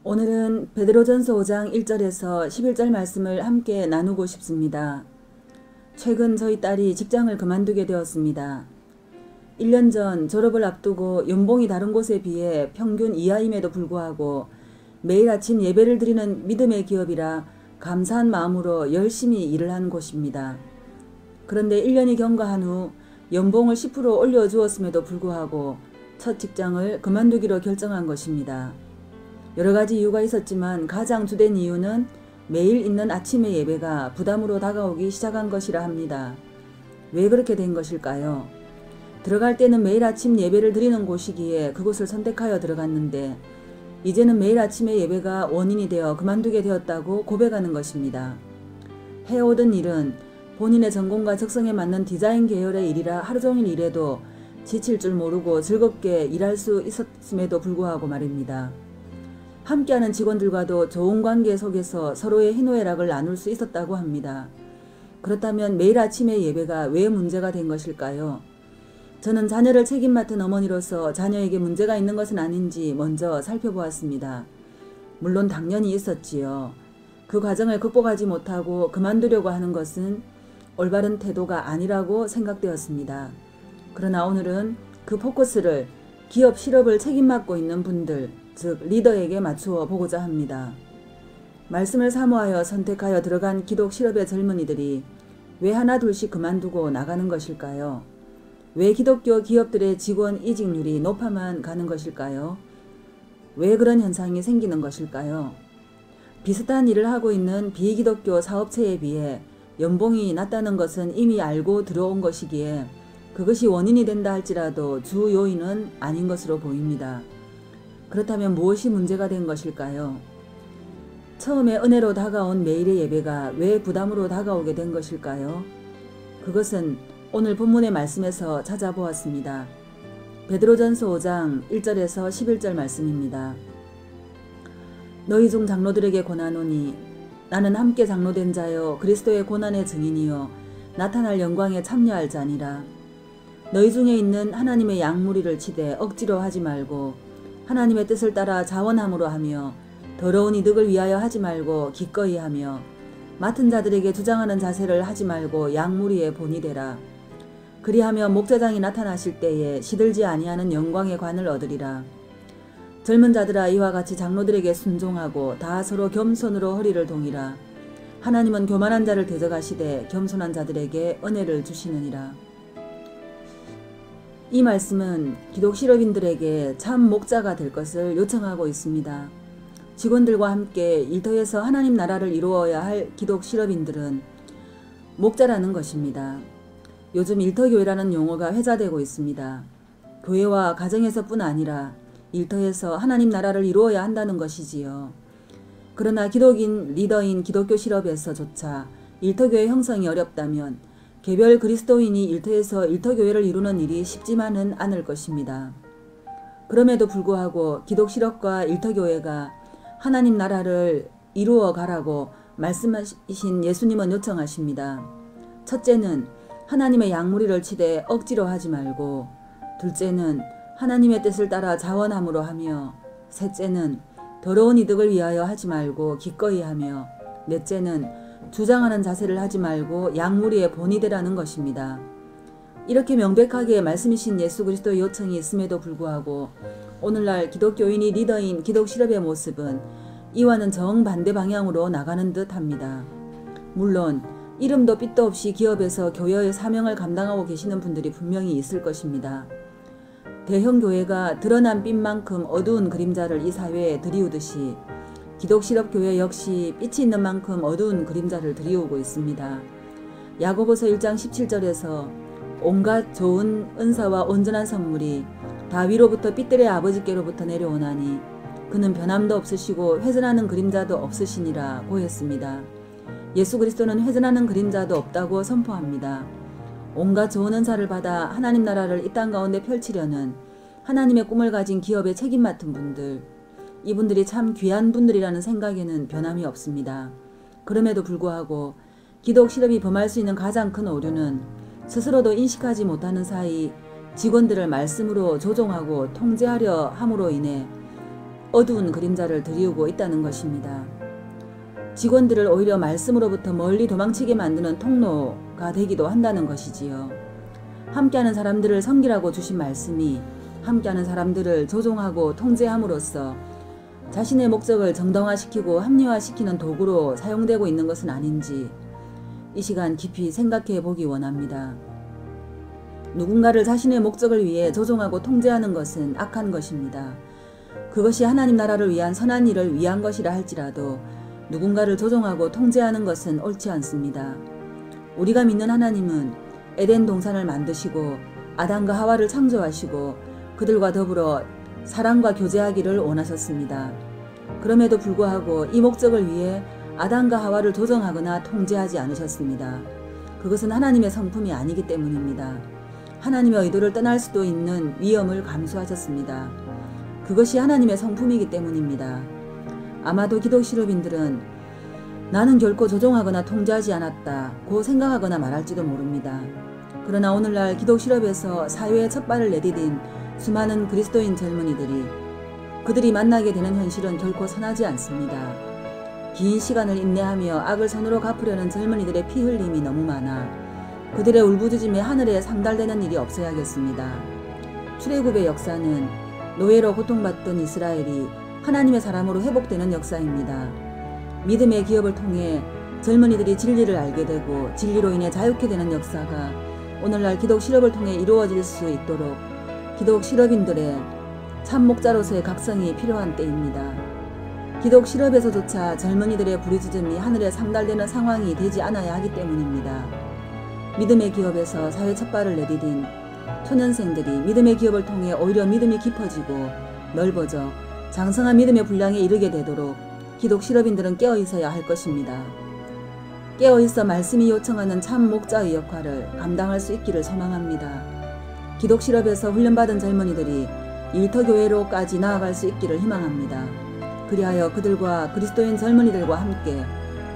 오늘은 베드로전서 5장 1절에서 11절 말씀을 함께 나누고 싶습니다. 최근 저희 딸이 직장을 그만두게 되었습니다. 1년 전 졸업을 앞두고 연봉이 다른 곳에 비해 평균 이하임에도 불구하고 매일 아침 예배를 드리는 믿음의 기업이라 감사한 마음으로 열심히 일을 한 곳입니다. 그런데 1년이 경과한 후 연봉을 10% 올려주었음에도 불구하고 첫 직장을 그만두기로 결정한 것입니다. 여러 가지 이유가 있었지만 가장 주된 이유는 매일 있는 아침의 예배가 부담으로 다가오기 시작한 것이라 합니다. 왜 그렇게 된 것일까요? 들어갈 때는 매일 아침 예배를 드리는 곳이기에 그곳을 선택하여 들어갔는데 이제는 매일 아침의 예배가 원인이 되어 그만두게 되었다고 고백하는 것입니다. 해오던 일은 본인의 전공과 적성에 맞는 디자인 계열의 일이라 하루 종일 일해도 지칠 줄 모르고 즐겁게 일할 수 있었음에도 불구하고 말입니다. 함께하는 직원들과도 좋은 관계 속에서 서로의 희노애락을 나눌 수 있었다고 합니다. 그렇다면 매일 아침의 예배가 왜 문제가 된 것일까요? 저는 자녀를 책임 맡은 어머니로서 자녀에게 문제가 있는 것은 아닌지 먼저 살펴보았습니다. 물론 당연히 있었지요. 그 과정을 극복하지 못하고 그만두려고 하는 것은 올바른 태도가 아니라고 생각되었습니다. 그러나 오늘은 그 포커스를 기업 실업을 책임 맡고 있는 분들, 즉 리더에게 맞추어 보고자 합니다. 말씀을 사모하여 선택하여 들어간 기독 실업의 젊은이들이 왜 하나 둘씩 그만두고 나가는 것일까요? 왜 기독교 기업들의 직원 이직률이 높아만 가는 것일까요? 왜 그런 현상이 생기는 것일까요? 비슷한 일을 하고 있는 비기독교 사업체에 비해 연봉이 낮다는 것은 이미 알고 들어온 것이기에 그것이 원인이 된다 할지라도 주 요인은 아닌 것으로 보입니다. 그렇다면 무엇이 문제가 된 것일까요? 처음에 은혜로 다가온 매일의 예배가 왜 부담으로 다가오게 된 것일까요? 그것은 오늘 본문의 말씀에서 찾아보았습니다. 베드로전서 5장 1절에서 11절 말씀입니다. 너희 중 장로들에게 권하노니 나는 함께 장로된 자여 그리스도의 고난의 증인이요 나타날 영광에 참여할 자니라. 너희 중에 있는 하나님의 양무리를 치되 억지로 하지 말고 하나님의 뜻을 따라 자원함으로 하며 더러운 이득을 위하여 하지 말고 기꺼이 하며 맡은 자들에게 주장하는 자세를 하지 말고 양무리의 본이 되라. 그리하며 목자장이 나타나실 때에 시들지 아니하는 영광의 관을 얻으리라. 젊은 자들아 이와 같이 장로들에게 순종하고 다 서로 겸손으로 허리를 동이라. 하나님은 교만한 자를 대적하시되 겸손한 자들에게 은혜를 주시느니라. 이 말씀은 기독 실업인들에게 참 목자가 될 것을 요청하고 있습니다. 직원들과 함께 일터에서 하나님 나라를 이루어야 할 기독 실업인들은 목자라는 것입니다. 요즘 일터교회라는 용어가 회자되고 있습니다. 교회와 가정에서뿐 아니라 일터에서 하나님 나라를 이루어야 한다는 것이지요. 그러나 기독인 리더인 기독교 실업에서조차 일터교회 형성이 어렵다면 개별 그리스도인이 일터에서 일터교회를 이루는 일이 쉽지만은 않을 것입니다. 그럼에도 불구하고 기독 실업과 일터교회가 하나님 나라를 이루어 가라고 말씀하신 예수님은 요청하십니다. 첫째는 하나님의 양무리를 치되 억지로 하지 말고, 둘째는 하나님의 뜻을 따라 자원함으로 하며, 셋째는 더러운 이득을 위하여 하지 말고 기꺼이 하며, 넷째는 주장하는 자세를 하지 말고 양무리의 본이 되라는 것입니다. 이렇게 명백하게 말씀이신 예수 그리스도의 요청이 있음에도 불구하고 오늘날 기독교인이 리더인 기독 실업의 모습은 이와는 정반대 방향으로 나가는 듯 합니다. 물론 이름도 빛도 없이 기업에서 교회의 사명을 감당하고 계시는 분들이 분명히 있을 것입니다. 대형 교회가 드러난 빛만큼 어두운 그림자를 이 사회에 들이우듯이 기독 실업교회 역시 빛이 있는 만큼 어두운 그림자를 들이우고 있습니다. 야고보서 1장 17절에서 온갖 좋은 은사와 온전한 선물이 다 위로부터 빛들의 아버지께로부터 내려오나니 그는 변함도 없으시고 회전하는 그림자도 없으시니라 고했습니다. 예수 그리스도는 회전하는 그림자도 없다고 선포합니다. 온갖 좋은 은사를 받아 하나님 나라를 이 땅 가운데 펼치려는 하나님의 꿈을 가진 기업에 책임 맡은 분들, 이분들이 참 귀한 분들이라는 생각에는 변함이 없습니다. 그럼에도 불구하고 기독 실업이 범할 수 있는 가장 큰 오류는 스스로도 인식하지 못하는 사이 직원들을 말씀으로 조종하고 통제하려 함으로 인해 어두운 그림자를 드리우고 있다는 것입니다. 직원들을 오히려 말씀으로부터 멀리 도망치게 만드는 통로가 되기도 한다는 것이지요. 함께하는 사람들을 섬기라고 주신 말씀이 함께하는 사람들을 조종하고 통제함으로써 자신의 목적을 정당화시키고 합리화시키는 도구로 사용되고 있는 것은 아닌지 이 시간 깊이 생각해 보기 원합니다. 누군가를 자신의 목적을 위해 조종하고 통제하는 것은 악한 것입니다. 그것이 하나님 나라를 위한 선한 일을 위한 것이라 할지라도 누군가를 조종하고 통제하는 것은 옳지 않습니다. 우리가 믿는 하나님은 에덴 동산을 만드시고 아담과 하와를 창조하시고 그들과 더불어 사랑과 교제하기를 원하셨습니다. 그럼에도 불구하고 이 목적을 위해 아담과 하와를 조정하거나 통제하지 않으셨습니다. 그것은 하나님의 성품이 아니기 때문입니다. 하나님의 의도를 떠날 수도 있는 위험을 감수하셨습니다. 그것이 하나님의 성품이기 때문입니다. 아마도 기독 실업인들은 나는 결코 조종하거나 통제하지 않았다고 생각하거나 말할지도 모릅니다. 그러나 오늘날 기독 실업에서 사회에 첫 발을 내디딘 수많은 그리스도인 젊은이들이 그들이 만나게 되는 현실은 결코 선하지 않습니다. 긴 시간을 인내하며 악을 손으로 갚으려는 젊은이들의 피 흘림이 너무 많아 그들의 울부짖음에 하늘에 상달되는 일이 없어야겠습니다. 출애굽의 역사는 노예로 고통받던 이스라엘이 하나님의 사람으로 회복되는 역사입니다. 믿음의 기업을 통해 젊은이들이 진리를 알게 되고 진리로 인해 자유케 되는 역사가 오늘날 기독 실업을 통해 이루어질 수 있도록 기독 실업인들의 참목자로서의 각성이 필요한 때입니다. 기독 실업에서조차 젊은이들의 부르짖음이 하늘에 상달되는 상황이 되지 않아야 하기 때문입니다. 믿음의 기업에서 사회 첫 발을 내디딘 초년생들이 믿음의 기업을 통해 오히려 믿음이 깊어지고 넓어져 장성한 믿음의 분량에 이르게 되도록 기독 실업인들은 깨어 있어야 할 것입니다. 깨어 있어 말씀이 요청하는 참 목자의 역할을 감당할 수 있기를 소망합니다. 기독 실업에서 훈련받은 젊은이들이 일터교회로까지 나아갈 수 있기를 희망합니다. 그리하여 그들과 그리스도인 젊은이들과 함께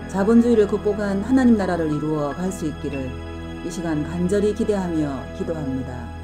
자본주의를 극복한 하나님 나라를 이루어 갈 수 있기를 이 시간 간절히 기대하며 기도합니다.